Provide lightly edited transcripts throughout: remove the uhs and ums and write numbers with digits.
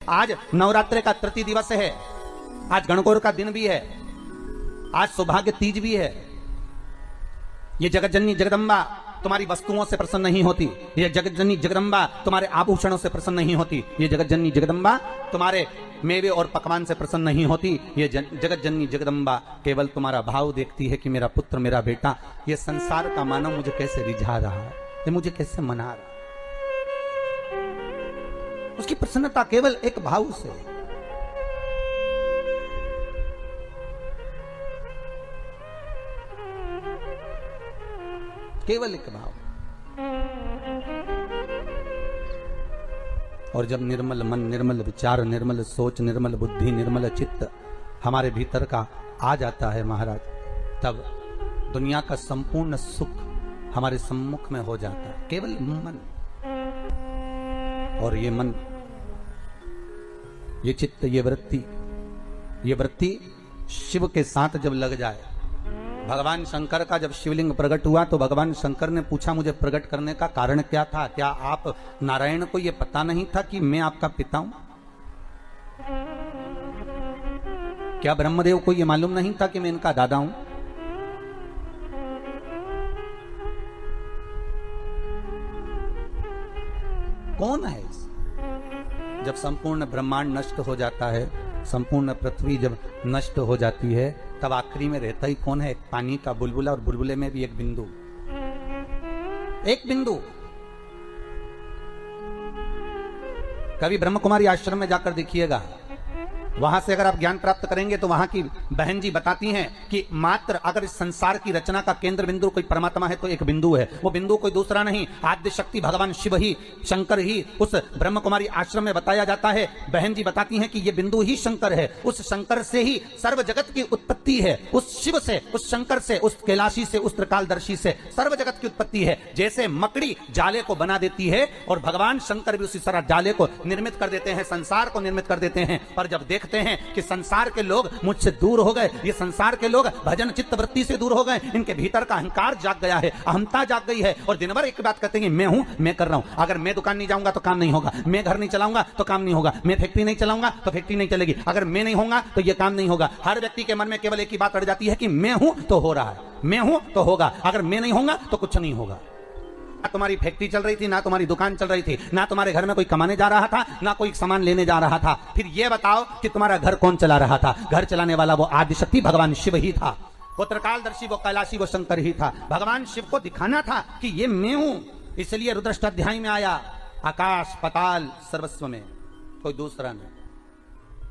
आज नवरात्रि का तृतीय दिवस है, आज गणगौर का दिन भी है, आज सौभाग्य तीज भी है। ये जगत जननी जगदम्बा तुम्हारी वस्तुओं से प्रसन्न नहीं होती, ये जगत जननी जगदम्बा तुम्हारे आभूषणों से प्रसन्न नहीं होती, ये जगत जननी जगदम्बा तुम्हारे मेवे और पकवान से प्रसन्न नहीं होती, ये जगत जननी जगदम्बा केवल तुम्हारा भाव देखती है कि मेरा पुत्र मेरा बेटा ये संसार का मानव मुझे कैसे रिझा रहा है, ये मुझे कैसे मना रहा है। उसकी प्रसन्नता केवल एक भाव से। केवल एक भाव। और जब निर्मल मन, निर्मल विचार, निर्मल सोच, निर्मल बुद्धि, निर्मल चित्त हमारे भीतर का आ जाता है महाराज, तब दुनिया का संपूर्ण सुख हमारे सम्मुख में हो जाता है। केवल मन। और ये मन, ये चित्त, ये वृत्ति शिव के साथ जब लग जाए। भगवान शंकर का जब शिवलिंग प्रकट हुआ तो भगवान शंकर ने पूछा मुझे प्रकट करने का कारण क्या था? क्या आप नारायण को यह पता नहीं था कि मैं आपका पिता हूं? क्या ब्रह्मदेव को यह मालूम नहीं था कि मैं इनका दादा हूं? कौन है इस? जब संपूर्ण ब्रह्मांड नष्ट हो जाता है, संपूर्ण पृथ्वी जब नष्ट हो जाती है, तब आखिरी में रहता ही कौन है? एक पानी का बुलबुला, और बुलबुले में भी एक बिंदु। कभी ब्रह्म कुमारी आश्रम में जाकर देखिएगा, वहां से अगर आप ज्ञान प्राप्त करेंगे तो वहां की बहन जी बताती हैं कि मात्र अगर इस संसार की रचना का केंद्र बिंदु कोई परमात्मा है तो एक बिंदु है, वो बिंदु कोई दूसरा नहीं, आद्य शक्ति भगवान शिव ही, शंकर ही। उस ब्रह्म कुमारी आश्रम में बताया जाता है, बहन जी बताती हैं कि ये बिंदु ही शंकर है, उस शंकर से ही सर्व जगत की उत्पत्ति है, उस शिव से, उस शंकर से, उस कैलाशी से, उस त्रिकालदर्शी से सर्व जगत की उत्पत्ति है। जैसे मकड़ी जाले को बना देती है और भगवान शंकर भी उसी तरह जाले को निर्मित कर देते हैं, संसार को निर्मित कर देते हैं। पर जब देखते हैं कि संसार के लोग मुझसे दूर हो गए, ये संसार के लोग भजन चित्त वृत्ति से दूर हो गए, इनके भीतर का अहंकार जाग गया है, अहमता जाग गई है, और दिन भर एक बात कहते हैं, मैं हूं, मैं कर रहा हूं। अगर मैं दुकान नहीं जाऊंगा तो काम नहीं होगा, मैं घर नहीं चलाऊंगा तो काम नहीं होगा, मैं फैक्ट्री नहीं चलाऊंगा तो फैक्ट्री नहीं चलेगी, अगर मैं नहीं होगा तो ये काम नहीं होगा। हर व्यक्ति के मन में केवल एक ही बात अड़ जाती है कि मैं हूं तो हो रहा है, मैं हूं तो होगा, अगर मैं नहीं होगा तो कुछ नहीं होगा। ना तुम्हारी फैक्ट्री चल रही थी, ना तुम्हारी दुकान चल रही थी, ना तुम्हारे घर में कोई कमाने जा रहा था, ना कोई सामान लेने जा रहा था। फिर यह बताओ कि तुम्हारा घर कौन चला रहा था? घर चलाने वाला वो आदिशक्ति भगवान शिव ही था, वो त्रिकालदर्शी, वो कैलाशी, वो शंकर ही था। भगवान शिव को दिखाना था कि ये मैं हूं, इसलिए रुद्राष्टाध्याय में आया, आकाश पताल सर्वस्व में कोई दूसरा नहीं।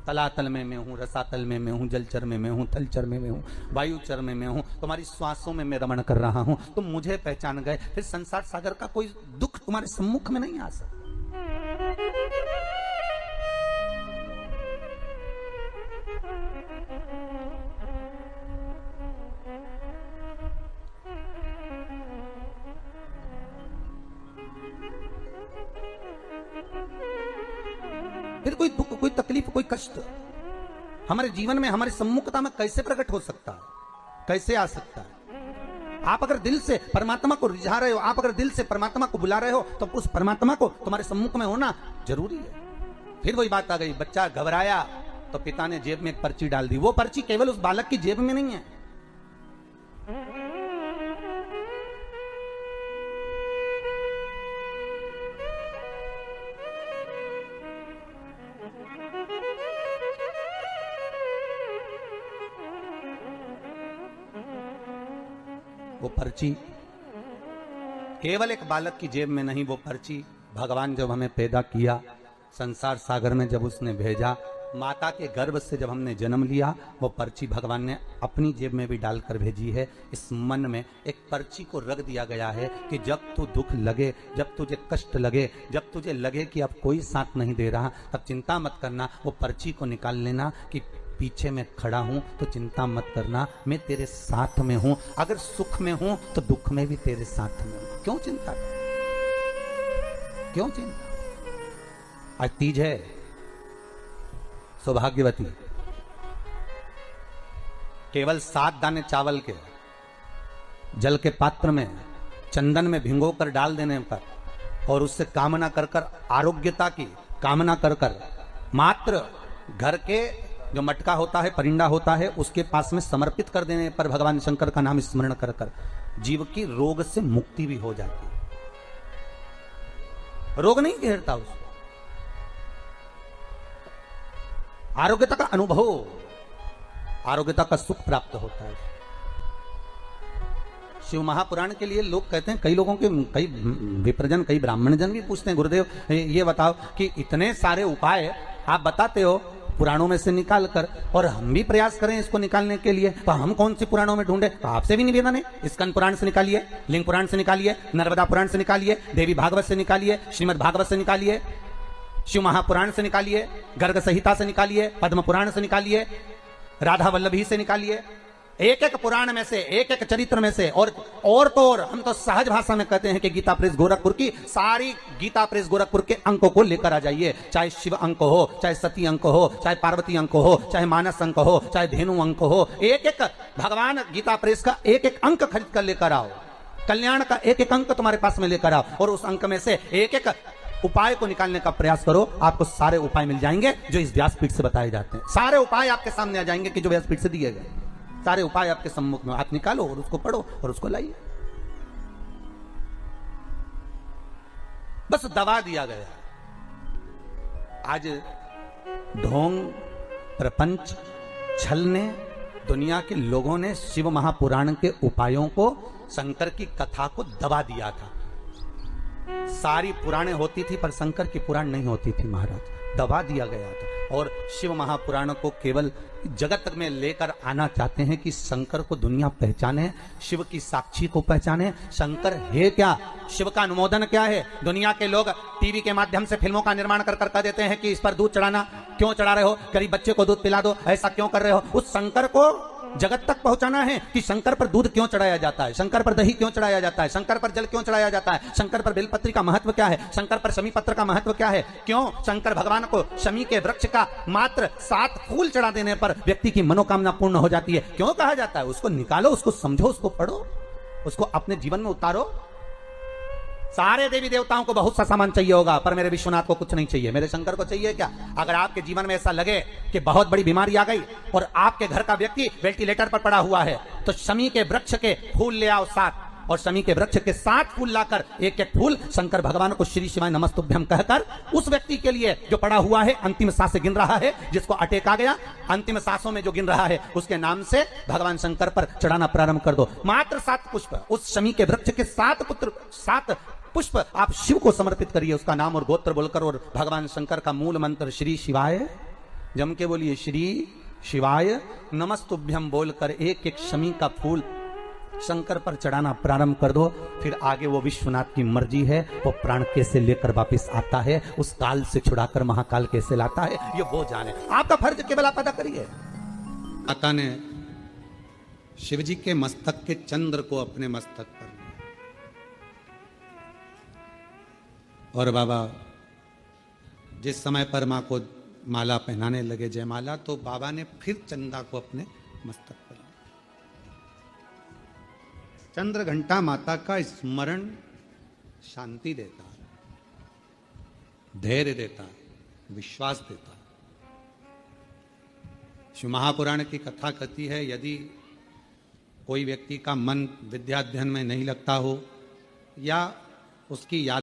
तलातल में मैं हूं, रसातल में मैं हूं, जलचर में मैं हूं, थलचर में मैं हूं, वायुचर में मैं हूं, तुम्हारी श्वासों में मैं रमण कर रहा हूं, तुम मुझे पहचान गए। फिर संसार सागर का कोई दुख तुम्हारे सम्मुख में नहीं आ सकता। फिर कोई दुख, कोई तकलीफ, कोई कष्ट हमारे जीवन में, हमारी सम्मुखता में कैसे प्रकट हो सकता है? कैसे आ सकता है? आप अगर दिल से परमात्मा को रिझा रहे हो, आप अगर दिल से परमात्मा को बुला रहे हो, तो उस परमात्मा को तुम्हारे सम्मुख में होना जरूरी है। फिर वही बात आ गई, बच्चा घबराया तो पिता ने जेब में एक पर्ची डाल दी। वो पर्ची केवल उस बालक की जेब में नहीं है, वो पर्ची केवल एक बालक की जेब में नहीं, वो पर्ची भगवान जब हमें पैदा किया, संसार सागर में जब उसने भेजा, माता के गर्भ से जब हमने जन्म लिया, वो पर्ची भगवान ने अपनी जेब में भी डालकर भेजी है। इस मन में एक पर्ची को रख दिया गया है कि जब तू दुख लगे, जब तुझे कष्ट लगे, जब तुझे लगे कि अब कोई साथ नहीं दे रहा, तब चिंता मत करना, वो पर्ची को निकाल लेना कि पीछे मैं खड़ा हूं तो चिंता मत करना, मैं तेरे साथ में हूं। अगर सुख में हूं तो दुख में भी तेरे साथ में हूं। क्यों चिंता? क्यों चिंता? आज तीज है, सौभाग्यवती केवल 7 दाने चावल के जल के पात्र में चंदन में भिगो कर डाल देने पर और उससे कामना कर कर, आरोग्यता की कामना कर कर मात्र घर के जो मटका होता है, परिंदा होता है, उसके पास में समर्पित कर देने पर भगवान शंकर का नाम स्मरण कर कर जीव की रोग से मुक्ति भी हो जाती है। रोग नहीं घेरता उसको, आरोग्यता का अनुभव, आरोग्यता का सुख प्राप्त होता है। शिव महापुराण के लिए लोग कहते हैं, कई लोगों के, कई विप्रजन, कई ब्राह्मणजन भी पूछते हैं, गुरुदेव ये बताओ कि इतने सारे उपाय आप बताते हो पुराणों में से निकाल कर, और हम भी प्रयास करें इसको निकालने के लिए, तो हम कौन सी पुराणों में ढूंढे? तो आपसे भी निवेदन है, स्कंद पुराण से निकालिए, लिंग पुराण से निकालिए, नर्मदा पुराण से निकालिए, देवी भागवत से निकालिए, श्रीमद् भागवत से निकालिए, शिव महापुराण से निकालिए, गर्ग संहिता से निकालिए, पद्म पुराण से निकालिए, राधा वल्लभी से निकालिए, एक एक पुराण में से, एक एक चरित्र में से। और तो और हम तो सहज भाषा में कहते हैं कि गीता प्रेस गोरखपुर की सारी गीता प्रेस गोरखपुर के अंकों को लेकर आ जाइए, चाहे शिव अंक हो, चाहे सती अंक हो, चाहे पार्वती अंक हो, चाहे मानस अंक हो, चाहे धेनु अंक हो, एक एक भगवान गीता प्रेस का एक एक अंक खरीद कर लेकर आओ, कल्याण का एक एक अंक तुम्हारे पास में लेकर आओ, और उस अंक में से एक एक उपाय को निकालने का प्रयास करो। आपको सारे उपाय मिल जाएंगे जो इस व्यासपीठ से बताए जाते हैं। सारे उपाय आपके सामने आ जाएंगे कि जो व्यासपीठ से दिए गए, सारे उपाय आपके सम्मुख में, आप निकालो और उसको पढ़ो और उसको लाइए। बस दबा दिया गया। आज ढोंग, प्रपंच, छल ने, दुनिया के लोगों ने शिव महापुराण के उपायों को, शंकर की कथा को दबा दिया था। सारी पुराणें होती थी पर शंकर की पुराण नहीं होती थी महाराज, दबा दिया गया था। और शिव महापुराण को केवल जगत में लेकर आना चाहते हैं कि शंकर को दुनिया पहचाने, शिव की साक्षी को पहचाने। शंकर है क्या, शिव का अनुमोदन क्या है? दुनिया के लोग टीवी के माध्यम से फिल्मों का निर्माण कर कह देते हैं कि इस पर दूध चढ़ाना, क्यों चढ़ा रहे हो, गरीब बच्चे को दूध पिला दो, ऐसा क्यों कर रहे हो? उस शंकर को जगत तक पहुंचाना है कि शंकर पर दूध क्यों चढ़ाया जाता है, शंकर पर दही क्यों चढ़ाया जाता है, शंकर पर जल क्यों चढ़ाया जाता है, शंकर पर बेलपत्री का महत्व क्या है, शंकर पर शमी पत्र का महत्व क्या है, क्यों शंकर भगवान को शमी के वृक्ष का मात्र 7 फूल चढ़ा देने पर व्यक्ति की मनोकामना पूर्ण हो जाती है, क्यों कहा जाता है? उसको निकालो, उसको समझो, उसको पढ़ो, उसको अपने जीवन में उतारो। सारे देवी देवताओं को बहुत सा सामान चाहिए होगा, पर मेरे विश्वनाथ को कुछ नहीं चाहिए, मेरे शंकर को चाहिए क्या? अगर आपके जीवन में ऐसा लगे कि बहुत बड़ी बीमारी आ गई और आपके घर का व्यक्ति वेंटिलेटर पर पड़ा हुआ है, तो शमी के वृक्ष के फूल ले आओ 7, और शमी के वृक्ष के 7 फूल लाकर एक एक फूल शंकर भगवान को श्री शिवाय नमस्तुभ्यम कहकर उस व्यक्ति के लिए जो पड़ा हुआ है, अंतिम सांस गिन रहा है, जिसको अटैक आ गया, अंतिम सांसों में जो गिन रहा है, उसके नाम से भगवान शंकर पर चढ़ाना प्रारंभ कर दो। मात्र 7 पुष्प, उस शमी के वृक्ष के 7 पुष्प आप शिव को समर्पित करिए, उसका नाम और गोत्र बोलकर, और भगवान शंकर का मूल मंत्र श्री शिवाय, जम के बोलिए श्री शिवाय नमस्तुभ्यम बोलकर एक एक शमी का फूल शंकर पर चढ़ाना प्रारंभ कर दो। फिर आगे वो विश्वनाथ की मर्जी है, वो प्राण कैसे लेकर वापिस आता है, उस काल से छुड़ाकर महाकाल कैसे लाता है, ये वो जाने। आपका फर्ज केवल आप अदा करिए। माता ने शिव जी के मस्तक के चंद्र को अपने मस्तक पर, और बाबा जिस समय पर मां को माला पहनाने लगे, जयमाला, तो बाबा ने फिर चंदा को अपने मस्तक पर। चंद्र घंटा माता का स्मरण शांति देता, धैर्य देता, विश्वास देता। शिव महापुराण की कथा कहती है, यदि कोई व्यक्ति का मन विद्याध्ययन में नहीं लगता हो या उसकी याद